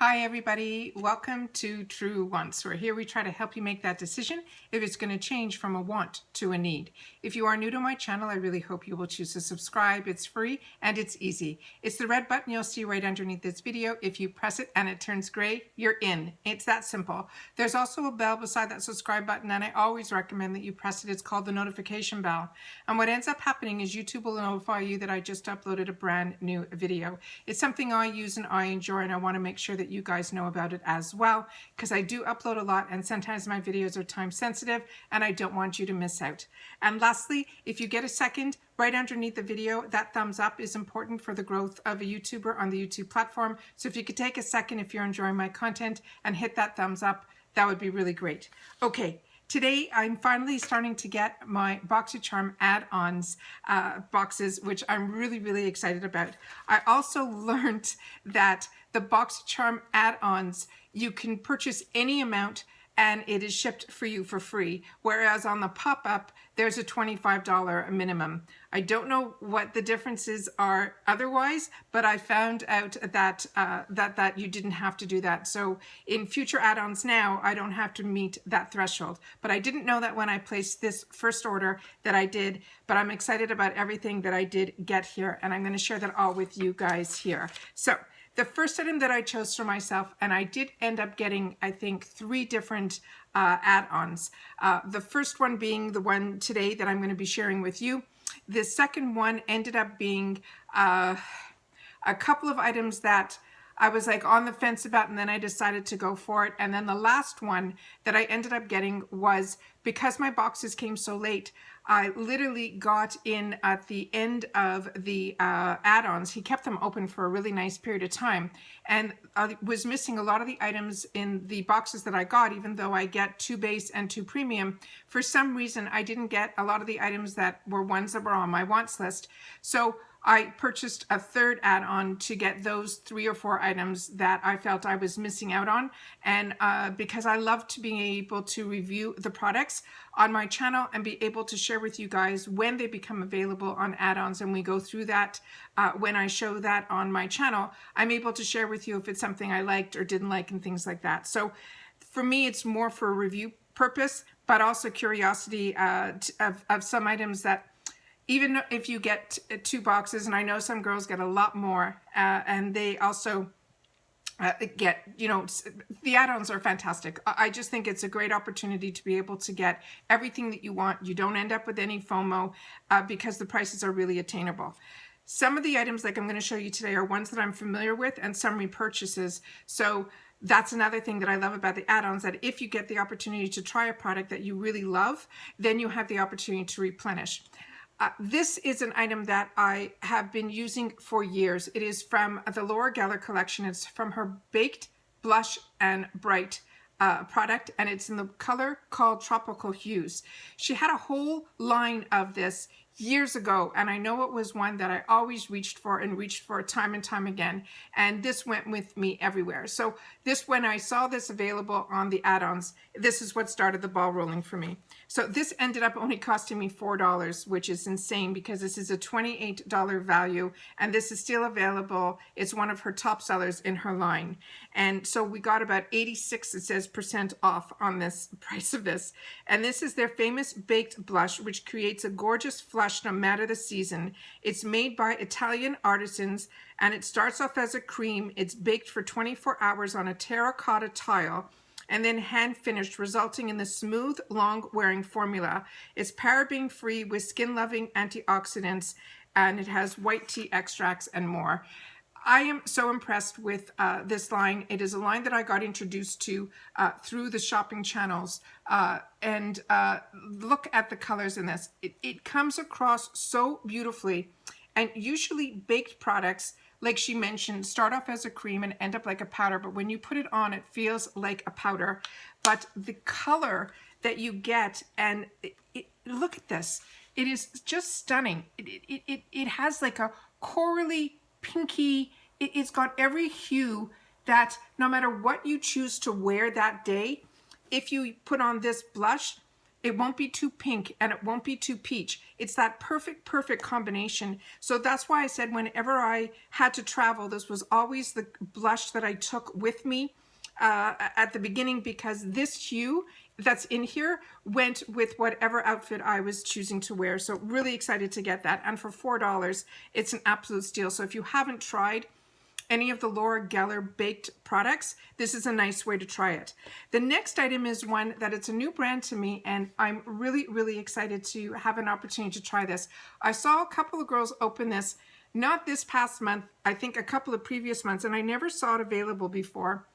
Hi everybody, welcome to True Wants, where here we try to help you make that decision if it's going to change from a want to a need. If you are new to my channel, I really hope you will choose to subscribe. It's free and it's easy. It's the red button you'll see right underneath this video. If you press it and it turns gray, you're in. It's that simple. There's also a bell beside that subscribe button, and I always recommend that you press it. It's called the notification bell. And what ends up happening is YouTube will notify you that I just uploaded a brand new video. It's something I use and I enjoy, and I want to make sure that you guys know about it as well, because I do upload a lot and sometimes my videos are time sensitive and I don't want you to miss out. And lastly, if you get a second, right underneath the video, that thumbs up is important for the growth of a YouTuber on the YouTube platform. So if you could take a second, if you're enjoying my content, and hit that thumbs up, that would be really great. Okay. Today, I'm finally starting to get my Boxycharm add-ons boxes, which I'm really excited about. I also learned that the Boxycharm add-ons, you can purchase any amount and it is shipped for you for free, whereas on the pop-up, there's a $25 minimum. I don't know what the differences are otherwise, but I found out that that you didn't have to do that. So in future add-ons now, I don't have to meet that threshold. But I didn't know that when I placed this first order that I did, but I'm excited about everything that I did get here, and I'm going to share that all with you guys here. So the first item that I chose for myself, and I did end up getting, I think, 3 different add-ons. The first one being the one today that I'm going to be sharing with you. The second one ended up being a couple of items that I was like on the fence about, and then I decided to go for it. And then the last one that I ended up getting was, because my boxes came so late, I literally got in at the end of the add-ons. He kept them open for a really nice period of time, and I was missing a lot of the items in the boxes that I got, even though I get 2 base and 2 premium. For some reason, I didn't get a lot of the items that were ones that were on my wants list. So I purchased a third add-on to get those 3 or 4 items that I felt I was missing out on. And because I love to be able to review the products on my channel and be able to share with you guys when they become available on add-ons, and we go through that when I show that on my channel, I'm able to share with you if it's something I liked or didn't like and things like that. So for me, it's more for a review purpose, but also curiosity of some items that, even if you get 2 boxes, and I know some girls get a lot more, and they also get, you know, the add-ons are fantastic. I just think it's a great opportunity to be able to get everything that you want. You don't end up with any FOMO because the prices are really attainable. Some of the items like I'm going to show you today are ones that I'm familiar with, and some repurchases. So that's another thing that I love about the add-ons, that if you get the opportunity to try a product that you really love, then you have the opportunity to replenish. This is an item that I have been using for years. It is from the Laura Geller collection. It's from her Baked Blush and Bright product, and it's in the color called Tropical Hues. She had a whole line of this years ago, and I know it was one that I always reached for time and time again, and this went with me everywhere. So this, when I saw this available on the add-ons, this is what started the ball rolling for me. So this ended up only costing me $4, which is insane because this is a $28 value, and this is still available. It's one of her top sellers in her line. And so we got about 86, it says, % off on this price of this. And this is their famous baked blush, which creates a gorgeous flush no matter the season. It's made by Italian artisans, and it starts off as a cream. It's baked for 24 hours on a terracotta tile and then hand finished, resulting in the smooth, long-wearing formula. It's paraben-free with skin-loving antioxidants, and it has white tea extracts and more. I am so impressed with this line. It is a line that I got introduced to through the shopping channels. And look at the colors in this. It comes across so beautifully. And usually baked products, like she mentioned, start off as a cream and end up like a powder. But when you put it on, it feels like a powder. But the color that you get, and look at this. It is just stunning. It has like a corally, pinky, it's got every hue that no matter what you choose to wear that day, if you put on this blush, It won't be too pink and it won't be too peach. It's that perfect combination. So that's why I said whenever I had to travel, this was always the blush that I took with me at the beginning, because this hue that's in here went with whatever outfit I was choosing to wear. So really excited to get that. And for $4, it's an absolute steal. So if you haven't tried any of the Laura Geller baked products, this is a nice way to try it. The next item is one that it's a new brand to me, and I'm really excited to have an opportunity to try this. I saw a couple of girls open this, not this past month, I think a couple of previous months, and I never saw it available before.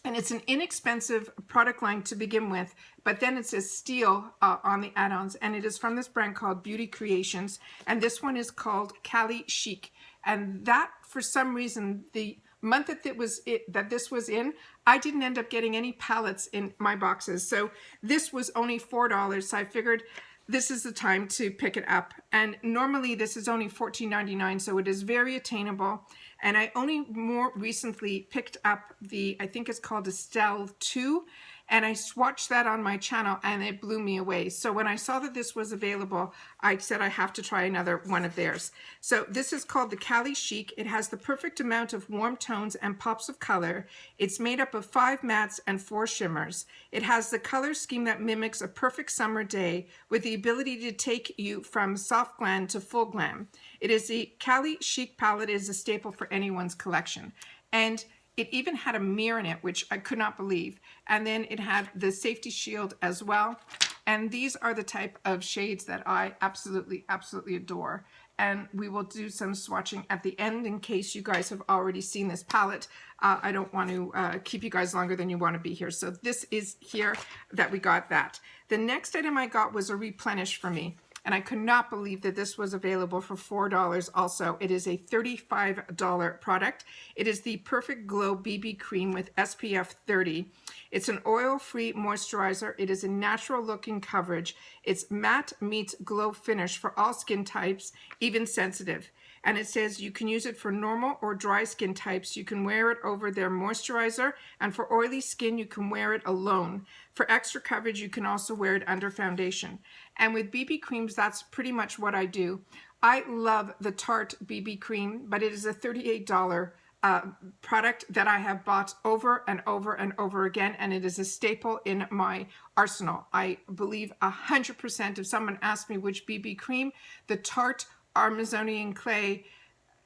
And it's an inexpensive product line to begin with, but then it says steal on the add-ons, and it is from this brand called Beauty Creations, and this one is called Cali Chic. And that, for some reason, the month that this was in, I didn't end up getting any palettes in my boxes. So this was only $4, so I figured this is the time to pick it up. And normally this is only $14.99, so it is very attainable. And I only more recently picked up the, I think it's called Estelle 2, and I swatched that on my channel and it blew me away. So when I saw that this was available, I said I have to try another one of theirs. So this is called the Cali Chic. It has the perfect amount of warm tones and pops of color. It's made up of 5 mattes and 4 shimmers. It has the color scheme that mimics a perfect summer day with the ability to take you from soft glam to full glam. It is the Cali Chic palette is a staple for anyone's collection. And it even had a mirror in it, which I could not believe. And then it had the safety shield as well. And these are the type of shades that I absolutely adore. And we will do some swatching at the end in case you guys have already seen this palette. I don't want to keep you guys longer than you want to be here. So this is here that we got that. The next item I got was a replenish for me. And I could not believe that this was available for $4 also. It is a $35 product. It is the Perfect Glow BB Cream with SPF 30. It's an oil-free moisturizer. It is a natural looking coverage. It's matte meets glow finish for all skin types, even sensitive. And it says you can use it for normal or dry skin types. You can wear it over their moisturizer, and for oily skin, you can wear it alone. For extra coverage, you can also wear it under foundation. And with BB creams, that's pretty much what I do. I love the Tarte BB cream, but it is a $38 product that I have bought over and over again, and it is a staple in my arsenal. I believe 100% if someone asked me which BB cream, the Tarte Armazonian Clay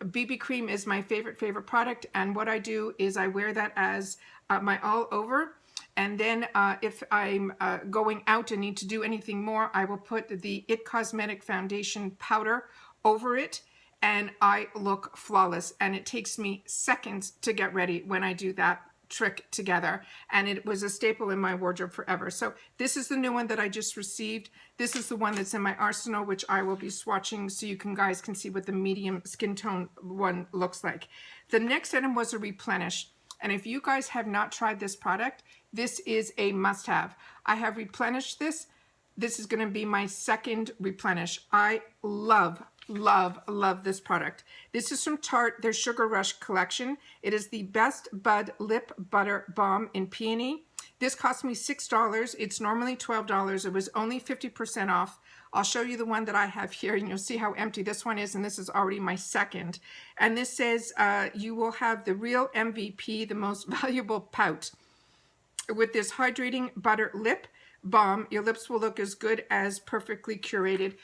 BB cream is my favorite product. And what I do is I wear that as my all over. And then if I'm going out and need to do anything more, I will put the IT Cosmetic Foundation powder over it, and I look flawless. And it takes me seconds to get ready when I do that trick together, and it was a staple in my wardrobe forever. So this is the new one that I just received. This is the one that's in my arsenal, which I will be swatching so you guys can see what the medium skin tone one looks like. The next item was a replenish, and if you guys have not tried this product, this is a must-have. I have replenished this. This is going to be my second replenish. I love this product. This is from Tarte, their Sugar Rush collection. It is the Best Bud Lip Butter Balm in Peony. This cost me $6. It's normally $12. It was only 50% off. I'll show you the one that I have here, and you'll see how empty this one is, and this is already my second. And this says, you will have the real MVP, the most valuable pout. With this hydrating butter lip balm, your lips will look as good as perfectly curated.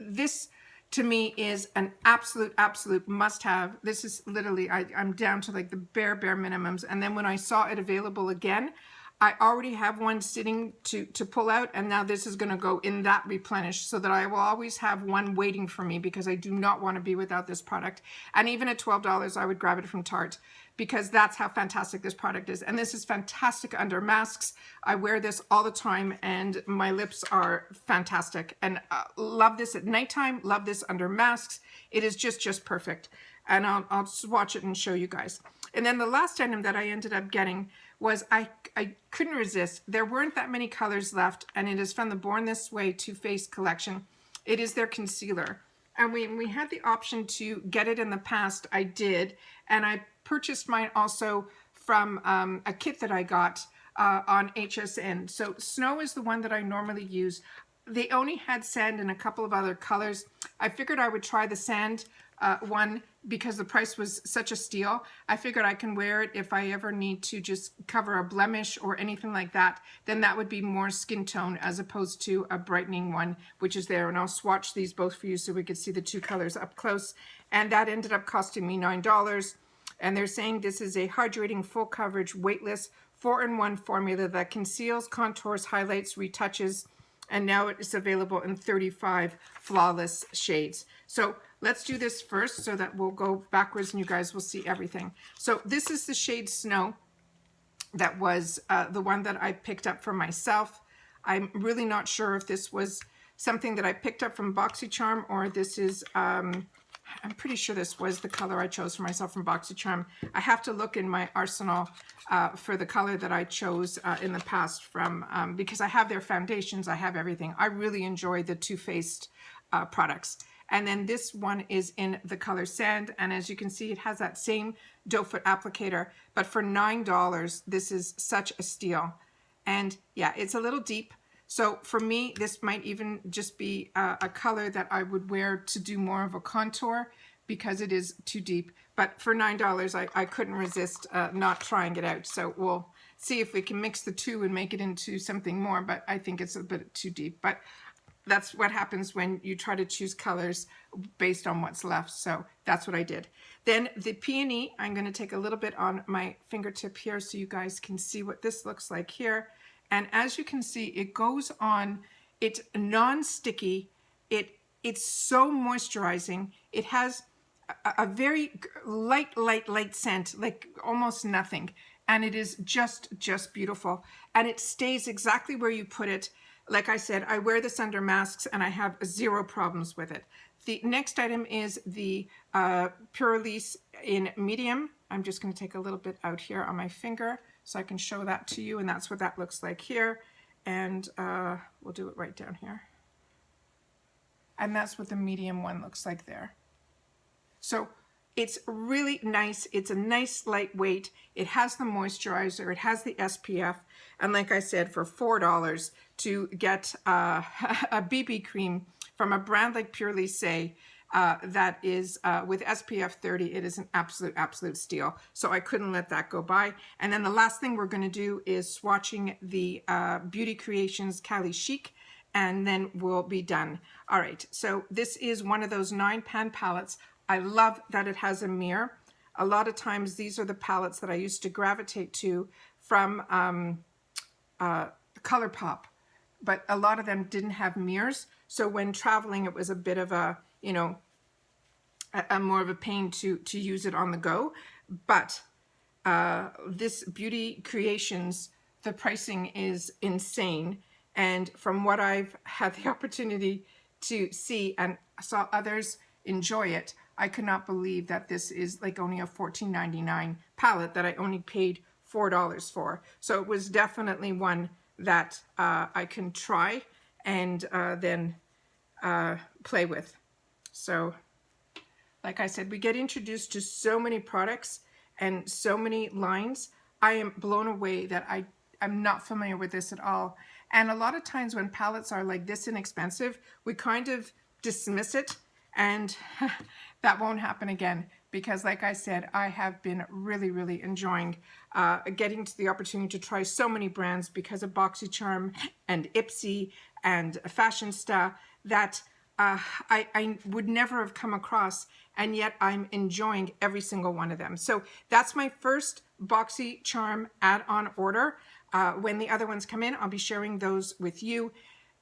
This to me is an absolute must-have. This is literally, I'm down to like the bare minimums. And then when I saw it available again, I already have one sitting to pull out, and now this is going to go in that replenish, so that I will always have one waiting for me, because I do not want to be without this product. And even at $12, I would grab it from Tarte, because that's how fantastic this product is. And this is fantastic under masks. I wear this all the time, and my lips are fantastic. And love this at nighttime, love this under masks. It is just perfect. And I'll swatch it and show you guys. And then the last item that I ended up getting was, I couldn't resist. There weren't that many colors left, and it is from the Born This Way Too Faced collection. It is their concealer. And we had the option to get it in the past. I did, and I purchased mine also from a kit that I got on HSN. So Snow is the one that I normally use. They only had sand in a couple of other colors. I figured I would try the sand one because the price was such a steal. I figured I can wear it if I ever need to just cover a blemish or anything like that. Then that would be more skin tone as opposed to a brightening one, which is there. And I'll swatch these both for you so we could see the two colors up close. And that ended up costing me $9. And they're saying this is a hydrating, full coverage, weightless, 4-in-1 formula that conceals, contours, highlights, retouches, and now it is available in 35 flawless shades. So let's do this first so that we'll go backwards and you guys will see everything. So this is the shade Snow. That was the one that I picked up for myself. I'm really not sure if this was something that I picked up from Boxycharm or this is, I'm pretty sure this was the color I chose for myself from Boxycharm. I have to look in my arsenal for the color that I chose in the past from, because I have their foundations, I have everything. I really enjoy the Too Faced products. And then this one is in the color Sand. And as you can see, it has that same doe foot applicator, but for $9, this is such a steal. And yeah, it's a little deep. So for me, this might even just be a color that I would wear to do more of a contour because it is too deep. But for $9, I couldn't resist not trying it out. So we'll see if we can mix the two and make it into something more, but I think it's a bit too deep. But that's what happens when you try to choose colors based on what's left. So that's what I did. Then the Peony, I'm going to take a little bit on my fingertip here so you guys can see what this looks like here. And as you can see, it goes on, it's non-sticky, it's so moisturizing. It has a very light scent, like almost nothing. And it is just beautiful. And it stays exactly where you put it. Like I said, I wear this under masks and I have zero problems with it. The next item is the Purlisse in medium. I'm just going to take a little bit out here on my finger so I can show that to you, and that's what that looks like here. And we'll do it right down here. And that's what the medium one looks like there. So it's really nice. It's a nice lightweight. It has the moisturizer. It has the SPF. And like I said, for $4 to get a BB cream from a brand like Purlisse that is with SPF 30, it is an absolute steal. So I couldn't let that go by. And then the last thing we're going to do is swatching the Beauty Creations Cali Chic, and then we'll be done. All right, so this is one of those 9-pan palettes. I love that it has a mirror. A lot of times these are the palettes that I used to gravitate to from ColourPop, but a lot of them didn't have mirrors. So when traveling, it was a bit of a, you know, a more of a pain to use it on the go. But this Beauty Creations, the pricing is insane. And from what I've had the opportunity to see and saw others enjoy it, I could not believe that this is like only a $14.99 palette that I only paid $4 for. So it was definitely one that I can try and then play with. So like I said, we get introduced to so many products and so many lines. I am blown away that I'm not familiar with this at all. And a lot of times when palettes are like this inexpensive, we kind of dismiss it, and that won't happen again. Because like I said, I have been really enjoying getting to the opportunity to try so many brands because of Boxycharm and Ipsy and Fashionista that I would never have come across, and yet I'm enjoying every single one of them. So that's my first Boxycharm add-on order. When the other ones come in, I'll be sharing those with you.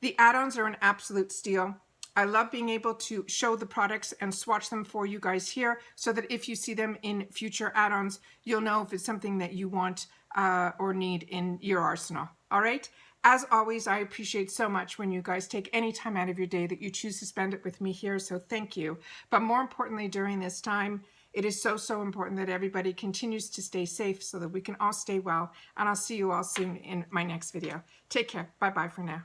The add-ons are an absolute steal. I love being able to show the products and swatch them for you guys here so that if you see them in future add-ons, you'll know if it's something that you want or need in your arsenal. All right? As always, I appreciate so much when you guys take any time out of your day that you choose to spend it with me here, so thank you. But more importantly, during this time, it is so important that everybody continues to stay safe so that we can all stay well. And I'll see you all soon in my next video. Take care. Bye-bye for now.